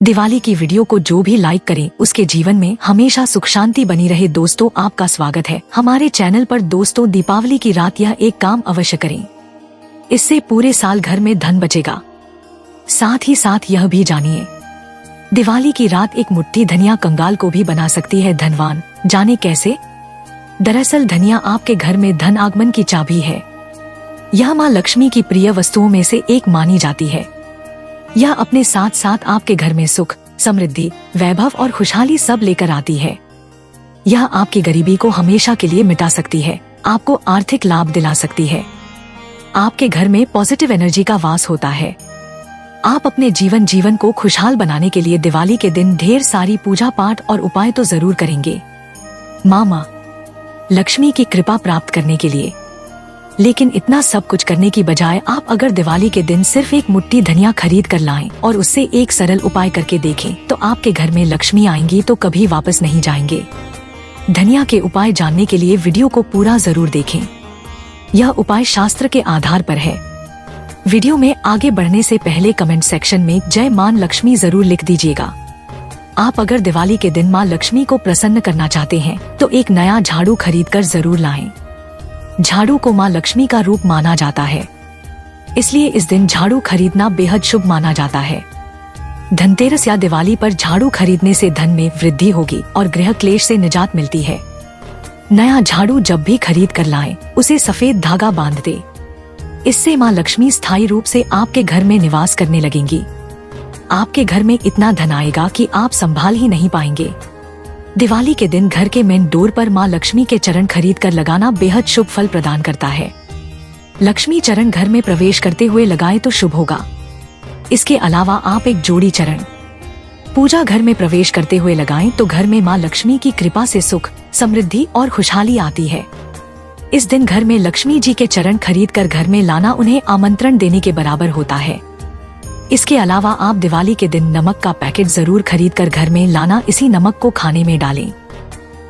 दिवाली की वीडियो को जो भी लाइक करे उसके जीवन में हमेशा सुख शांति बनी रहे। दोस्तों, आपका स्वागत है हमारे चैनल पर। दोस्तों, दीपावली की रात यह एक काम अवश्य करें, इससे पूरे साल घर में धन बचेगा। साथ ही साथ यह भी जानिए, दिवाली की रात एक मुट्ठी धनिया कंगाल को भी बना सकती है धनवान। जाने कैसे? दरअसल धनिया आपके घर में धन आगमन की चाबी है। यह माँ लक्ष्मी की प्रिय वस्तुओं में से एक मानी जाती है। यह अपने साथ साथ आपके घर में सुख, समृद्धि, वैभव और खुशहाली सब लेकर आती है। यह आपकी गरीबी को हमेशा के लिए मिटा सकती है, आपको आर्थिक लाभ दिला सकती है। आपके घर में पॉजिटिव एनर्जी का वास होता है। आप अपने जीवन को खुशहाल बनाने के लिए दिवाली के दिन ढेर सारी पूजा पाठ और उपाय तो जरूर करेंगे माँ लक्ष्मी की कृपा प्राप्त करने के लिए। लेकिन इतना सब कुछ करने की बजाय आप अगर दिवाली के दिन सिर्फ एक मुट्ठी धनिया खरीद कर लाएं और उससे एक सरल उपाय करके देखें तो आपके घर में लक्ष्मी आएंगी तो कभी वापस नहीं जाएंगे। धनिया के उपाय जानने के लिए वीडियो को पूरा जरूर देखें। यह उपाय शास्त्र के आधार पर है। वीडियो में आगे बढ़ने से पहले कमेंट सेक्शन में जय मां लक्ष्मी जरूर लिख दीजिएगा। आप अगर दिवाली के दिन मां लक्ष्मी को प्रसन्न करना चाहते हैं तो एक नया झाड़ू खरीद कर जरूर लाएं। झाड़ू को मां लक्ष्मी का रूप माना जाता है, इसलिए इस दिन झाड़ू खरीदना बेहद शुभ माना जाता है। धनतेरस या दिवाली पर झाड़ू खरीदने से धन में वृद्धि होगी और गृह क्लेश से निजात मिलती है। नया झाड़ू जब भी खरीद कर लाएं, उसे सफेद धागा बांध दे। इससे मां लक्ष्मी स्थायी रूप से आपके घर में निवास करने लगेंगी। आपके घर में इतना धन आएगा कि आप संभाल ही नहीं पाएंगे। दिवाली के दिन घर के मेन डोर पर मां लक्ष्मी के चरण खरीद कर लगाना बेहद शुभ फल प्रदान करता है। लक्ष्मी चरण घर में प्रवेश करते हुए लगाएं तो शुभ होगा। इसके अलावा आप एक जोड़ी चरण पूजा घर में प्रवेश करते हुए लगाएं तो घर में मां लक्ष्मी की कृपा से सुख, समृद्धि और खुशहाली आती है। इस दिन घर में लक्ष्मी जी के चरण खरीद कर घर में लाना उन्हें आमंत्रण देने के बराबर होता है। इसके अलावा आप दिवाली के दिन नमक का पैकेट जरूर खरीद कर घर में लाना। इसी नमक को खाने में डालें।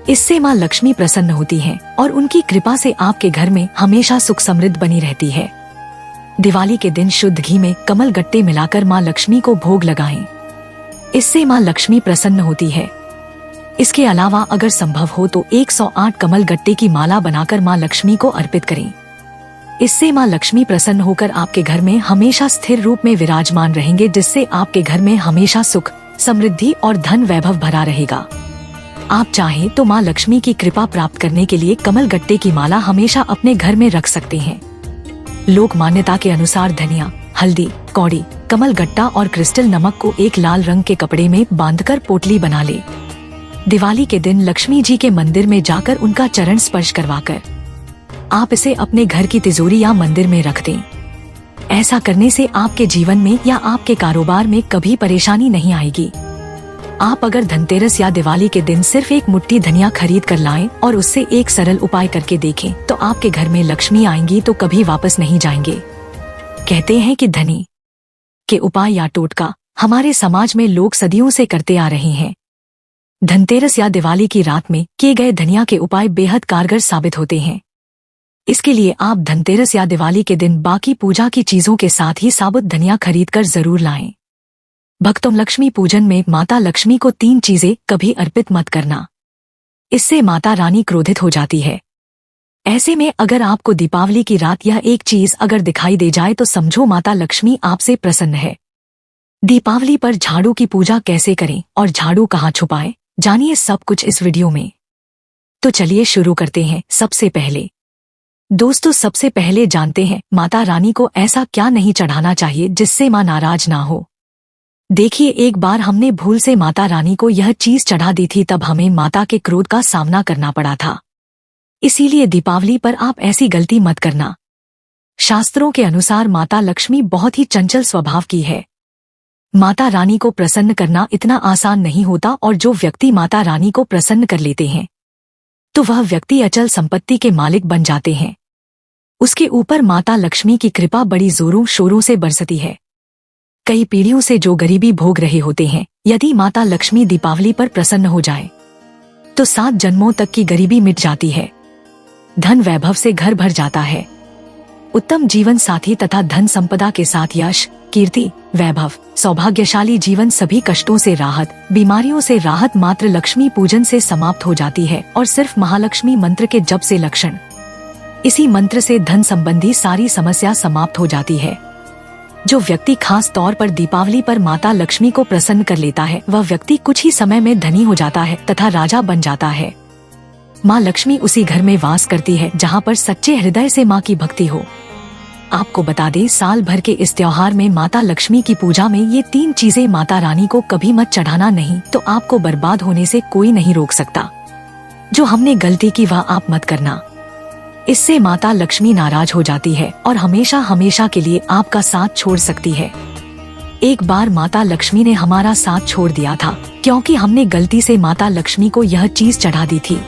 इससे मां लक्ष्मी प्रसन्न होती हैं और उनकी कृपा से आपके घर में हमेशा सुख समृद्ध बनी रहती है। दिवाली के दिन शुद्ध घी में कमल गट्टे मिलाकर मां लक्ष्मी को भोग लगाएं। इससे मां लक्ष्मी प्रसन्न होती है। इसके अलावा अगर संभव हो तो 108 कमल गट्टे की माला बनाकर मां लक्ष्मी को अर्पित करें। इससे मां लक्ष्मी प्रसन्न होकर आपके घर में हमेशा स्थिर रूप में विराजमान रहेंगे, जिससे आपके घर में हमेशा सुख, समृद्धि और धन वैभव भरा रहेगा। आप चाहें तो मां लक्ष्मी की कृपा प्राप्त करने के लिए कमल गट्टे की माला हमेशा अपने घर में रख सकते हैं। लोक मान्यता के अनुसार धनिया, हल्दी, कौड़ी, कमल गट्टा और क्रिस्टल नमक को एक लाल रंग के कपड़े में बांधकर पोटली बना ले। दिवाली के दिन लक्ष्मी जी के मंदिर में जाकर उनका चरण स्पर्श करवाकर आप इसे अपने घर की तिजोरी या मंदिर में रख दें। ऐसा करने से आपके जीवन में या आपके कारोबार में कभी परेशानी नहीं आएगी। आप अगर धनतेरस या दिवाली के दिन सिर्फ एक मुट्ठी धनिया खरीद कर लाएं और उससे एक सरल उपाय करके देखें तो आपके घर में लक्ष्मी आएंगी तो कभी वापस नहीं जाएंगे। कहते हैं कि धनी के उपाय या टोटका हमारे समाज में लोग सदियों से करते आ रहे हैं। धनतेरस या दिवाली की रात में किए गए धनिया के उपाय बेहद कारगर साबित होते हैं। इसके लिए आप धनतेरस या दिवाली के दिन बाकी पूजा की चीजों के साथ ही साबुत धनिया खरीद कर जरूर लाएं। भक्तों, लक्ष्मी पूजन में माता लक्ष्मी को 3 चीजें कभी अर्पित मत करना, इससे माता रानी क्रोधित हो जाती है। ऐसे में अगर आपको दीपावली की रात यह एक चीज अगर दिखाई दे जाए तो समझो माता लक्ष्मी आपसे प्रसन्न है। दीपावली पर झाड़ू की पूजा कैसे करें और झाड़ू कहाँ छुपाएं, जानिए सब कुछ इस वीडियो में। तो चलिए शुरू करते हैं। सबसे पहले जानते हैं माता रानी को ऐसा क्या नहीं चढ़ाना चाहिए जिससे मां नाराज ना हो। देखिए, एक बार हमने भूल से माता रानी को यह चीज चढ़ा दी थी, तब हमें माता के क्रोध का सामना करना पड़ा था। इसीलिए दीपावली पर आप ऐसी गलती मत करना। शास्त्रों के अनुसार माता लक्ष्मी बहुत ही चंचल स्वभाव की है। माता रानी को प्रसन्न करना इतना आसान नहीं होता और जो व्यक्ति माता रानी को प्रसन्न कर लेते हैं तो वह व्यक्ति अचल संपत्ति के मालिक बन जाते हैं। उसके ऊपर माता लक्ष्मी की कृपा बड़ी जोरों शोरों से बरसती है। कई पीढ़ियों से जो गरीबी भोग रहे होते हैं, यदि माता लक्ष्मी दीपावली पर प्रसन्न हो जाए तो 7 जन्मों तक की गरीबी मिट जाती है। धन वैभव से घर भर जाता है। उत्तम जीवन साथी तथा धन संपदा के साथ यश, कीर्ति, वैभव, सौभाग्यशाली जीवन, सभी कष्टों से राहत, बीमारियों से राहत मात्र लक्ष्मी पूजन से समाप्त हो जाती है और सिर्फ महालक्ष्मी मंत्र के जप से लक्षण। इसी मंत्र से धन संबंधी सारी समस्या समाप्त हो जाती है। जो व्यक्ति खास तौर पर दीपावली पर माता लक्ष्मी को प्रसन्न कर लेता है, वह व्यक्ति कुछ ही समय में धनी हो जाता है तथा राजा बन जाता है। माँ लक्ष्मी उसी घर में वास करती है जहाँ पर सच्चे हृदय से माँ की भक्ति हो। आपको बता दें, साल भर के इस त्योहार में माता लक्ष्मी की पूजा में ये 3 चीजें माता रानी को कभी मत चढ़ाना, नहीं तो आपको बर्बाद होने से कोई नहीं रोक सकता। जो हमने गलती की वह आप मत करना, इससे माता लक्ष्मी नाराज हो जाती है और हमेशा हमेशा के लिए आपका साथ छोड़ सकती है। एक बार माता लक्ष्मी ने हमारा साथ छोड़ दिया था क्योंकि हमने गलती से माता लक्ष्मी को यह चीज चढ़ा दी थी।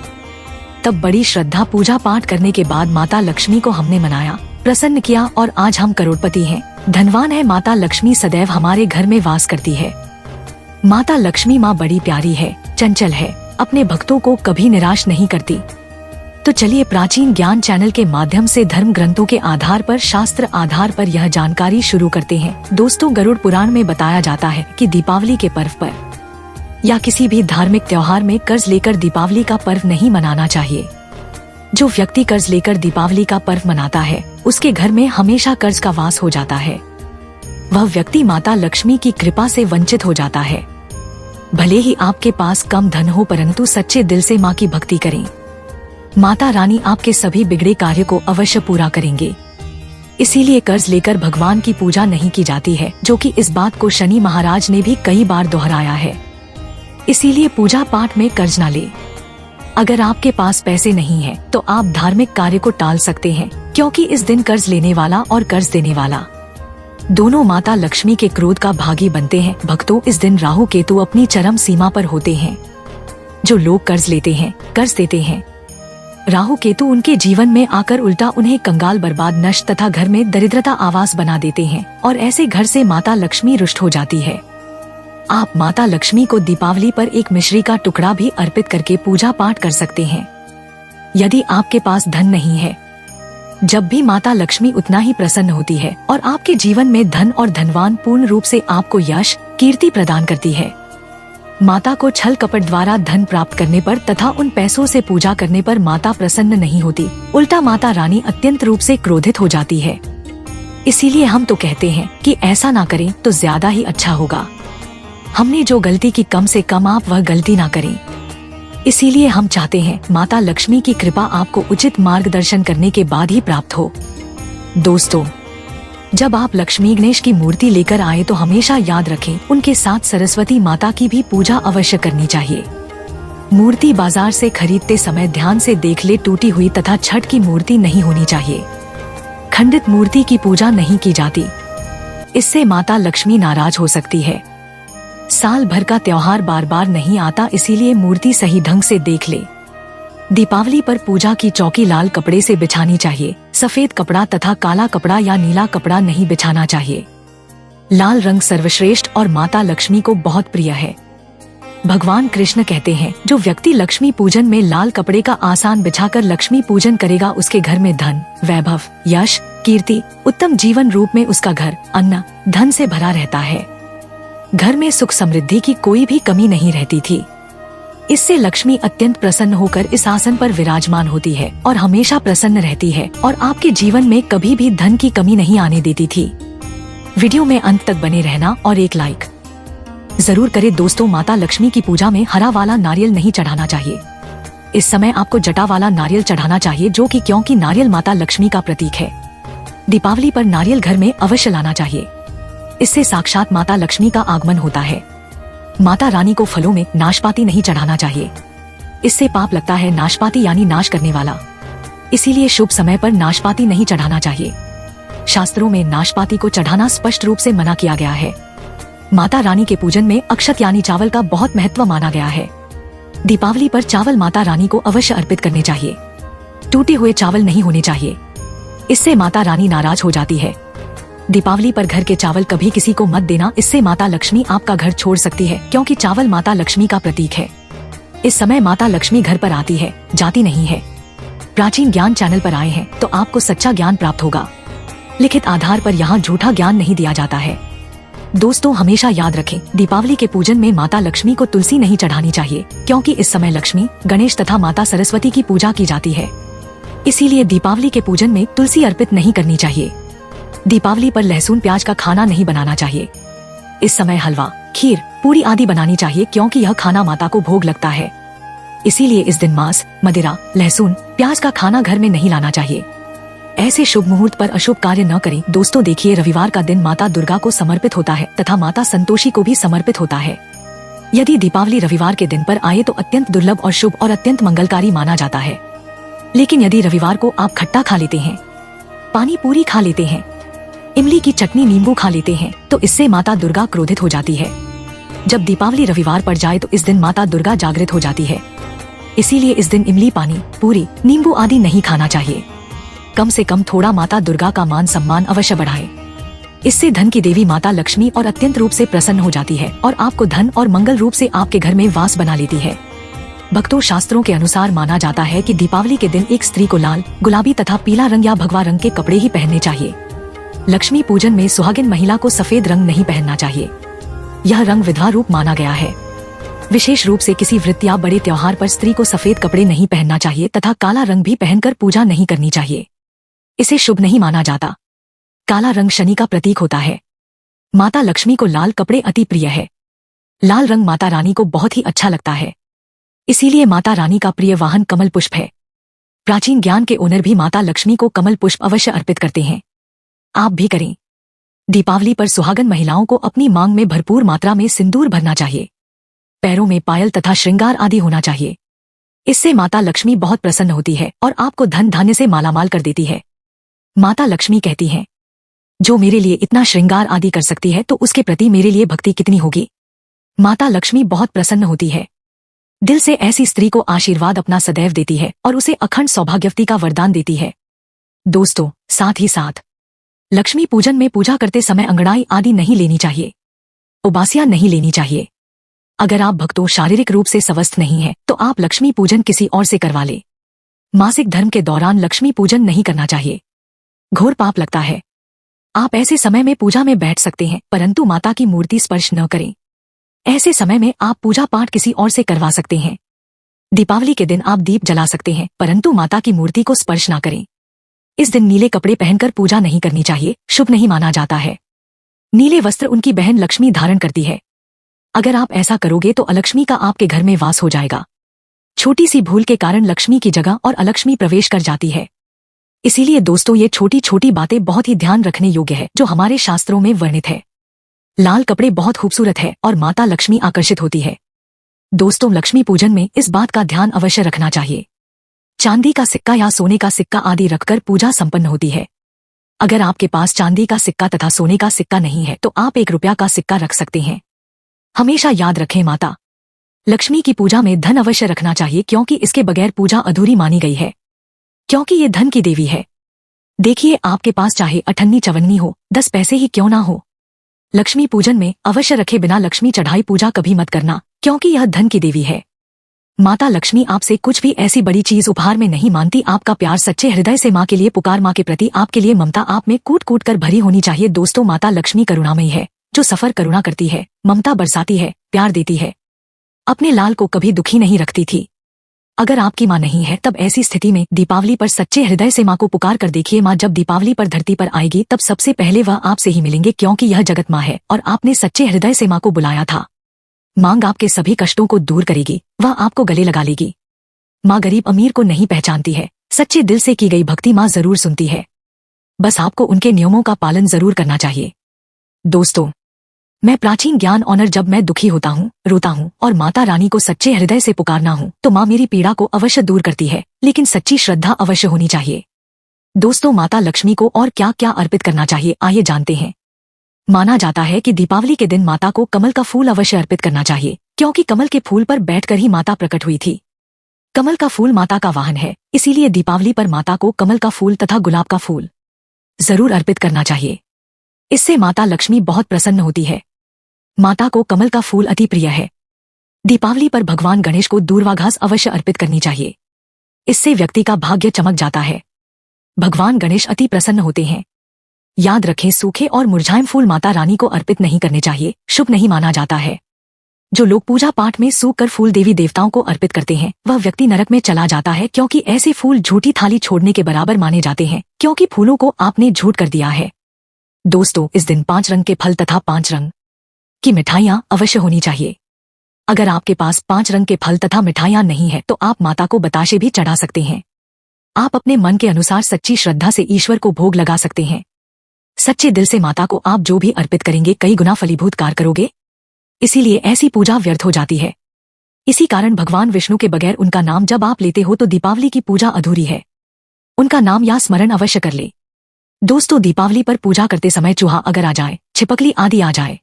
तब बड़ी श्रद्धा पूजा पाठ करने के बाद माता लक्ष्मी को हमने मनाया, प्रसन्न किया और आज हम करोड़पति हैं, धनवान है। माता लक्ष्मी सदैव हमारे घर में वास करती है। माता लक्ष्मी माँ बड़ी प्यारी है, चंचल है, अपने भक्तों को कभी निराश नहीं करती। तो चलिए प्राचीन ज्ञान चैनल के माध्यम से धर्म ग्रंथों के आधार पर, शास्त्र आधार पर यह जानकारी शुरू करते हैं। दोस्तों, गरुड़ पुराण में बताया जाता है कि दीपावली के पर्व पर या किसी भी धार्मिक त्योहार में कर्ज लेकर दीपावली का पर्व नहीं मनाना चाहिए। जो व्यक्ति कर्ज लेकर दीपावली का पर्व मनाता है, उसके घर में हमेशा कर्ज का वास हो जाता है। वह व्यक्ति माता लक्ष्मी की कृपा से वंचित हो जाता है। भले ही आपके पास कम धन हो, परंतु सच्चे दिल से माँ की भक्ति करें। माता रानी आपके सभी बिगड़े कार्य को अवश्य पूरा करेंगे। इसीलिए कर्ज लेकर भगवान की पूजा नहीं की जाती है, जो कि इस बात को शनि महाराज ने भी कई बार दोहराया है। इसीलिए पूजा पाठ में कर्ज न ले। अगर आपके पास पैसे नहीं है तो आप धार्मिक कार्य को टाल सकते हैं, क्योंकि इस दिन कर्ज लेने वाला और कर्ज देने वाला दोनों माता लक्ष्मी के क्रोध का भागी बनते हैं। भक्तों, इस दिन राहु केतु अपनी चरम सीमा पर होते हैं। जो लोग कर्ज लेते हैं, कर्ज देते हैं, राहु केतु उनके जीवन में आकर उल्टा उन्हें कंगाल, बर्बाद, नष्ट तथा घर में दरिद्रता आवास बना देते हैं और ऐसे घर से माता लक्ष्मी रुष्ट हो जाती है। आप माता लक्ष्मी को दीपावली पर एक मिश्री का टुकड़ा भी अर्पित करके पूजा पाठ कर सकते हैं। यदि आपके पास धन नहीं है, जब भी माता लक्ष्मी उतना ही प्रसन्न होती है और आपके जीवन में धन और धनवान पूर्ण रूप से आपको यश, कीर्ति प्रदान करती है। माता को छल कपट द्वारा धन प्राप्त करने पर तथा उन पैसों से पूजा करने पर माता प्रसन्न नहीं होती, उल्टा माता रानी अत्यंत रूप से क्रोधित हो जाती है। इसीलिए हम तो कहते हैं कि ऐसा ना करें तो ज्यादा ही अच्छा होगा। हमने जो गलती की, कम से कम आप वह गलती ना करें। इसीलिए हम चाहते हैं माता लक्ष्मी की कृपा आपको उचित मार्गदर्शन करने के बाद ही प्राप्त हो। दोस्तों, जब आप लक्ष्मी गणेश की मूर्ति लेकर आए तो हमेशा याद रखें, उनके साथ सरस्वती माता की भी पूजा अवश्य करनी चाहिए। मूर्ति बाजार से खरीदते समय ध्यान से देख ले, टूटी हुई तथा छठ की मूर्ति नहीं होनी चाहिए। खंडित मूर्ति की पूजा नहीं की जाती, इससे माता लक्ष्मी नाराज हो सकती है। साल भर का त्योहार बार बार नहीं आता, इसीलिए मूर्ति सही ढंग से देख ले। दीपावली पर पूजा की चौकी लाल कपड़े से बिछानी चाहिए। सफेद कपड़ा तथा काला कपड़ा या नीला कपड़ा नहीं बिछाना चाहिए। लाल रंग सर्वश्रेष्ठ और माता लक्ष्मी को बहुत प्रिय है। भगवान कृष्ण कहते हैं, जो व्यक्ति लक्ष्मी पूजन में लाल कपड़े का आसान बिछाकर लक्ष्मी पूजन करेगा, उसके घर में धन, वैभव, यश, कीर्ति, उत्तम जीवन रूप में उसका घर अन्न धन से भरा रहता है। घर में सुख समृद्धि की कोई भी कमी नहीं रहती थी। इससे लक्ष्मी अत्यंत प्रसन्न होकर इस आसन पर विराजमान होती है और हमेशा प्रसन्न रहती है और आपके जीवन में कभी भी धन की कमी नहीं आने देती थी। वीडियो में अंत तक बने रहना और एक लाइक जरूर करें। दोस्तों, माता लक्ष्मी की पूजा में हरा वाला नारियल नहीं चढ़ाना चाहिए। इस समय आपको जटा वाला नारियल चढ़ाना चाहिए, जो कि क्योंकि नारियल माता लक्ष्मी का प्रतीक है। दीपावली पर नारियल घर में अवश्य लाना चाहिए, इससे साक्षात माता लक्ष्मी का आगमन होता है। माता रानी को फलों में नाशपाती नहीं चढ़ाना चाहिए, इससे पाप लगता है। नाशपाती यानी नाश करने वाला, इसीलिए शुभ समय पर नाशपाती नहीं चढ़ाना चाहिए। शास्त्रों में नाशपाती को चढ़ाना स्पष्ट रूप से मना किया गया है। माता रानी के पूजन में अक्षत यानी चावल का बहुत महत्व माना गया है। दीपावली पर चावल माता रानी को अवश्य अर्पित करने चाहिए। टूटे हुए चावल नहीं होने चाहिए, इससे माता रानी नाराज हो जाती है। दीपावली पर घर के चावल कभी किसी को मत देना, इससे माता लक्ष्मी आपका घर छोड़ सकती है, क्योंकि चावल माता लक्ष्मी का प्रतीक है। इस समय माता लक्ष्मी घर पर आती है, जाती नहीं है। प्राचीन ज्ञान चैनल पर आए हैं तो आपको सच्चा ज्ञान प्राप्त होगा। लिखित आधार पर यहाँ झूठा ज्ञान नहीं दिया जाता है। दोस्तों हमेशा याद रखें, दीपावली के पूजन में माता लक्ष्मी को तुलसी नहीं चढ़ानी चाहिए, क्योंकि इस समय लक्ष्मी, गणेश तथा माता सरस्वती की पूजा की जाती है। इसीलिए दीपावली के पूजन में तुलसी अर्पित नहीं करनी चाहिए। दीपावली पर लहसुन प्याज का खाना नहीं बनाना चाहिए। इस समय हलवा, खीर, पूरी आदि बनानी चाहिए, क्योंकि यह खाना माता को भोग लगता है। इसीलिए इस दिन मांस, मदिरा, लहसुन, प्याज का खाना घर में नहीं लाना चाहिए। ऐसे शुभ मुहूर्त पर अशुभ कार्य न करें। दोस्तों देखिए, रविवार का दिन माता दुर्गा को समर्पित होता है तथा माता संतोषी को भी समर्पित होता है। यदि दीपावली रविवार के दिन पर आए तो अत्यंत दुर्लभ और शुभ और अत्यंत मंगलकारी माना जाता है। लेकिन यदि रविवार को आप खट्टा खा लेते हैं, पानी पूरी खा लेते हैं, इमली की चटनी, नींबू खा लेते हैं, तो इससे माता दुर्गा क्रोधित हो जाती है। जब दीपावली रविवार पर जाए तो इस दिन माता दुर्गा जागृत हो जाती है। इसीलिए इस दिन इमली, पानी, पूरी, नींबू आदि नहीं खाना चाहिए। कम से कम थोड़ा माता दुर्गा का मान सम्मान अवश्य बढ़ाए। इससे धन की देवी माता लक्ष्मी और अत्यंत रूप से प्रसन्न हो जाती है और आपको धन और मंगल रूप से आपके घर में वास बना लेती है। भक्तों, शास्त्रों के अनुसार माना जाता है कि दीपावली के दिन एक स्त्री को लाल, गुलाबी तथा पीला रंग या भगवा रंग के कपड़े ही पहनने चाहिए। लक्ष्मी पूजन में सुहागिन महिला को सफेद रंग नहीं पहनना चाहिए। यह रंग विधवा रूप माना गया है। विशेष रूप से किसी व्रत या बड़े त्योहार पर स्त्री को सफेद कपड़े नहीं पहनना चाहिए तथा काला रंग भी पहनकर पूजा नहीं करनी चाहिए। इसे शुभ नहीं माना जाता। काला रंग शनि का प्रतीक होता है। माता लक्ष्मी को लाल कपड़े अति प्रिय है। लाल रंग माता रानी को बहुत ही अच्छा लगता है। इसीलिए माता रानी का प्रिय वाहन कमल पुष्प है। प्राचीन ज्ञान के ओनर भी माता लक्ष्मी को कमल पुष्प अवश्य अर्पित करते हैं। आप भी करें। दीपावली पर सुहागन महिलाओं को अपनी मांग में भरपूर मात्रा में सिंदूर भरना चाहिए। पैरों में पायल तथा श्रृंगार आदि होना चाहिए। इससे माता लक्ष्मी बहुत प्रसन्न होती है और आपको धन धान्य से मालामाल कर देती है। माता लक्ष्मी कहती हैं, जो मेरे लिए इतना श्रृंगार आदि कर सकती है तो उसके प्रति मेरे लिए भक्ति कितनी होगी। माता लक्ष्मी बहुत प्रसन्न होती है। दिल से ऐसी स्त्री को आशीर्वाद अपना सदैव देती है और उसे अखंड सौभाग्यवती का वरदान देती है। दोस्तों, साथ ही साथ लक्ष्मी पूजन में पूजा करते समय अंगड़ाई आदि नहीं लेनी चाहिए। उबासियां नहीं लेनी चाहिए। अगर आप भक्तों शारीरिक रूप से स्वस्थ नहीं है तो आप लक्ष्मी पूजन किसी और से करवा ले। मासिक धर्म के दौरान लक्ष्मी पूजन नहीं करना चाहिए। घोर पाप लगता है। आप ऐसे समय में पूजा में बैठ सकते हैं, परंतु माता की मूर्ति स्पर्श न करें। ऐसे समय में आप पूजा पाठ किसी और से करवा सकते हैं। दीपावली के दिन आप दीप जला सकते हैं, परंतु माता की मूर्ति को स्पर्श न करें। इस दिन नीले कपड़े पहनकर पूजा नहीं करनी चाहिए, शुभ नहीं माना जाता है। नीले वस्त्र उनकी बहन लक्ष्मी धारण करती है। अगर आप ऐसा करोगे तो अलक्ष्मी का आपके घर में वास हो जाएगा। छोटी सी भूल के कारण लक्ष्मी की जगह और अलक्ष्मी प्रवेश कर जाती है। इसीलिए दोस्तों, ये छोटी छोटी बातें बहुत ही ध्यान रखने योग्य है जो हमारे शास्त्रों में वर्णित है। लाल कपड़े बहुत खूबसूरत है और माता लक्ष्मी आकर्षित होती है। दोस्तों, लक्ष्मी पूजन में इस बात का ध्यान अवश्य रखना चाहिए। चांदी का सिक्का या सोने का सिक्का आदि रखकर पूजा संपन्न होती है। अगर आपके पास चांदी का सिक्का तथा सोने का सिक्का नहीं है तो आप 1 रुपया का सिक्का रख सकते हैं। हमेशा याद रखें, माता लक्ष्मी की पूजा में धन अवश्य रखना चाहिए, क्योंकि इसके बगैर पूजा अधूरी मानी गई है, क्योंकि ये धन की देवी है। देखिए, आपके पास चाहे अठन्नी चवन्नी हो, 10 पैसे ही क्यों ना हो, लक्ष्मी पूजन में अवश्य रखे बिना लक्ष्मी चढ़ाई पूजा कभी मत करना, क्योंकि यह धन की देवी है। माता लक्ष्मी आपसे कुछ भी ऐसी बड़ी चीज उपहार में नहीं मांगती। आपका प्यार सच्चे हृदय से माँ के लिए पुकार, माँ के प्रति आपके लिए ममता आप में कूट कूट कर भरी होनी चाहिए। दोस्तों, माता लक्ष्मी करुणामयी है, जो सफर करुणा करती है, ममता बरसाती है, प्यार देती है। अपने लाल को कभी दुखी नहीं रखती थी। अगर आपकी माँ नहीं है तब ऐसी स्थिति में दीपावली पर सच्चे हृदय से माँ को पुकार कर देखिए। माँ जब दीपावली पर धरती पर आएगी तब सबसे पहले वह आपसे ही मिलेंगे, क्योंकि यह जगत माँ है और आपने सच्चे हृदय से माँ को बुलाया था। मांग आपके सभी कष्टों को दूर करेगी, वह आपको गले लगा लेगी। माँ गरीब अमीर को नहीं पहचानती है, सच्चे दिल से की गई भक्ति माँ जरूर सुनती है। बस आपको उनके नियमों का पालन जरूर करना चाहिए। दोस्तों, मैं प्राचीन ज्ञान ऑनर जब मैं दुखी होता हूँ, रोता हूँ और माता रानी को सच्चे हृदय से पुकारना हूँ तो माँ मेरी पीड़ा को अवश्य दूर करती है, लेकिन सच्ची श्रद्धा अवश्य होनी चाहिए। दोस्तों, माता लक्ष्मी को और क्या क्या अर्पित करना चाहिए, आइए जानते हैं। माना जाता है कि दीपावली के दिन माता को कमल का फूल अवश्य अर्पित करना चाहिए, क्योंकि कमल के फूल पर बैठकर ही माता प्रकट हुई थी। कमल का फूल माता का वाहन है, इसीलिए दीपावली पर माता को कमल का फूल तथा गुलाब का फूल जरूर अर्पित करना चाहिए। इससे माता लक्ष्मी बहुत प्रसन्न होती है। माता को कमल का फूल अति प्रिय है। दीपावली पर भगवान गणेश को दूर्वा घास अवश्य अर्पित करनी चाहिए। इससे व्यक्ति का भाग्य चमक जाता है। भगवान गणेश अति प्रसन्न होते हैं। याद रखें, सूखे और मुरझाए फूल माता रानी को अर्पित नहीं करने चाहिए, शुभ नहीं माना जाता है। जो लोग पूजा पाठ में सूख कर फूल देवी देवताओं को अर्पित करते हैं वह व्यक्ति नरक में चला जाता है, क्योंकि ऐसे फूल झूठी थाली छोड़ने के बराबर माने जाते हैं, क्योंकि फूलों को आपने झूठ कर दिया है। दोस्तों, इस दिन 5 रंग के फल तथा 5 रंग की मिठाइयां अवश्य होनी चाहिए। अगर आपके पास 5 रंग के फल तथा मिठाइयां नहीं है तो आप माता को बताशे भी चढ़ा सकते हैं। आप अपने मन के अनुसार सच्ची श्रद्धा से ईश्वर को भोग लगा सकते हैं। सच्चे दिल से माता को आप जो भी अर्पित करेंगे कई गुना फलीभूत कार्य करोगे, इसीलिए ऐसी पूजा व्यर्थ हो जाती है। इसी कारण भगवान विष्णु के बगैर उनका नाम जब आप लेते हो तो दीपावली की पूजा अधूरी है। उनका नाम या स्मरण अवश्य कर ले। दोस्तों, दीपावली पर पूजा करते समय चूहा अगर आ जाए, छिपकली आदि आ जाए,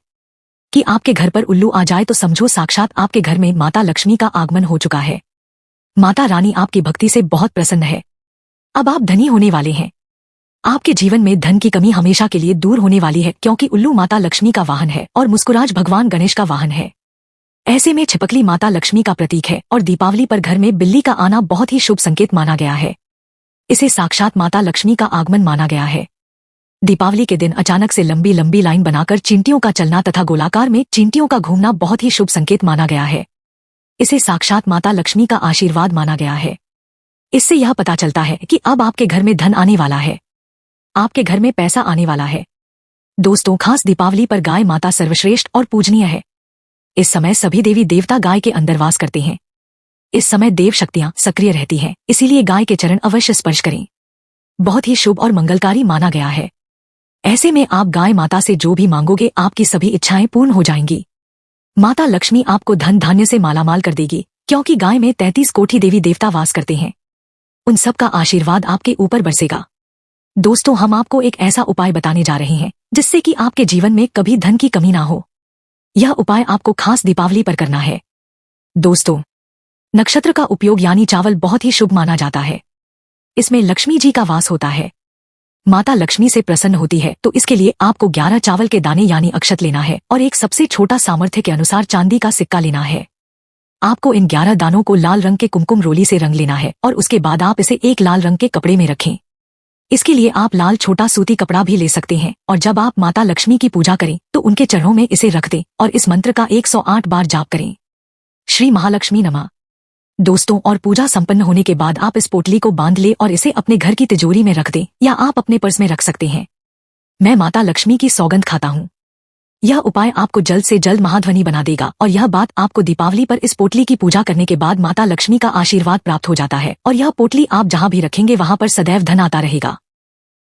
कि आपके घर पर उल्लू आ जाए तो समझो साक्षात आपके घर में माता लक्ष्मी का आगमन हो चुका है। माता रानी आपकी भक्ति से बहुत प्रसन्न है। अब आप धनी होने वाले हैं। आपके जीवन में धन की कमी हमेशा के लिए दूर होने वाली है, क्योंकि उल्लू माता लक्ष्मी का वाहन है और मुस्कुराज भगवान गणेश का वाहन है। ऐसे में छिपकली माता लक्ष्मी का प्रतीक है और दीपावली पर घर में बिल्ली का आना बहुत ही शुभ संकेत माना गया है। इसे साक्षात माता लक्ष्मी का आगमन माना गया है। दीपावली के दिन अचानक से लंबी लंबी लाइन बनाकर चींटियों का चलना तथा गोलाकार में चींटियों का घूमना बहुत ही शुभ संकेत माना गया है। इसे साक्षात माता लक्ष्मी का आशीर्वाद माना गया है। इससे यह पता चलता है कि अब आपके घर में धन आने वाला है, आपके घर में पैसा आने वाला है। दोस्तों, खास दीपावली पर गाय माता सर्वश्रेष्ठ और पूजनीय है। इस समय सभी देवी देवता गाय के अंदर वास करते हैं। इस समय देव शक्तियां सक्रिय रहती हैं, इसीलिए गाय के चरण अवश्य स्पर्श करें। बहुत ही शुभ और मंगलकारी माना गया है। ऐसे में आप गाय माता से जो भी मांगोगे आपकी सभी इच्छाएं पूर्ण हो जाएंगी। माता लक्ष्मी आपको धन धान्य से मालामाल कर देगी, क्योंकि गाय में 33 कोटि देवी देवता वास करते हैं। उन सब का आशीर्वाद आपके ऊपर बरसेगा। दोस्तों, हम आपको एक ऐसा उपाय बताने जा रहे हैं जिससे कि आपके जीवन में कभी धन की कमी ना हो। यह उपाय आपको खास दीपावली पर करना है। दोस्तों, नक्षत्र का उपयोग यानी चावल बहुत ही शुभ माना जाता है। इसमें लक्ष्मी जी का वास होता है। माता लक्ष्मी से प्रसन्न होती है, तो इसके लिए आपको 11 चावल के दाने यानी अक्षत लेना है और एक सबसे छोटा सामर्थ्य के अनुसार चांदी का सिक्का लेना है। आपको इन 11 दानों को लाल रंग के कुमकुम रोली से रंग लेना है और उसके बाद आप इसे एक लाल रंग के कपड़े में रखें। इसके लिए आप लाल छोटा सूती कपड़ा भी ले सकते हैं और जब आप माता लक्ष्मी की पूजा करें तो उनके चरणों में इसे रख दें और इस मंत्र का 108 बार जाप करें। श्री महालक्ष्मी नमः। दोस्तों, और पूजा संपन्न होने के बाद आप इस पोटली को बांध ले और इसे अपने घर की तिजोरी में रख दें या आप अपने पर्स में रख सकते हैं। मैं माता लक्ष्मी की सौगंध खाता हूँ। यह उपाय आपको जल्द से जल्द महाध्वनि बना देगा और यह बात आपको दीपावली पर इस पोटली की पूजा करने के बाद माता लक्ष्मी का आशीर्वाद प्राप्त हो जाता है और यह पोटली आप जहाँ भी रखेंगे वहाँ पर सदैव धन आता रहेगा।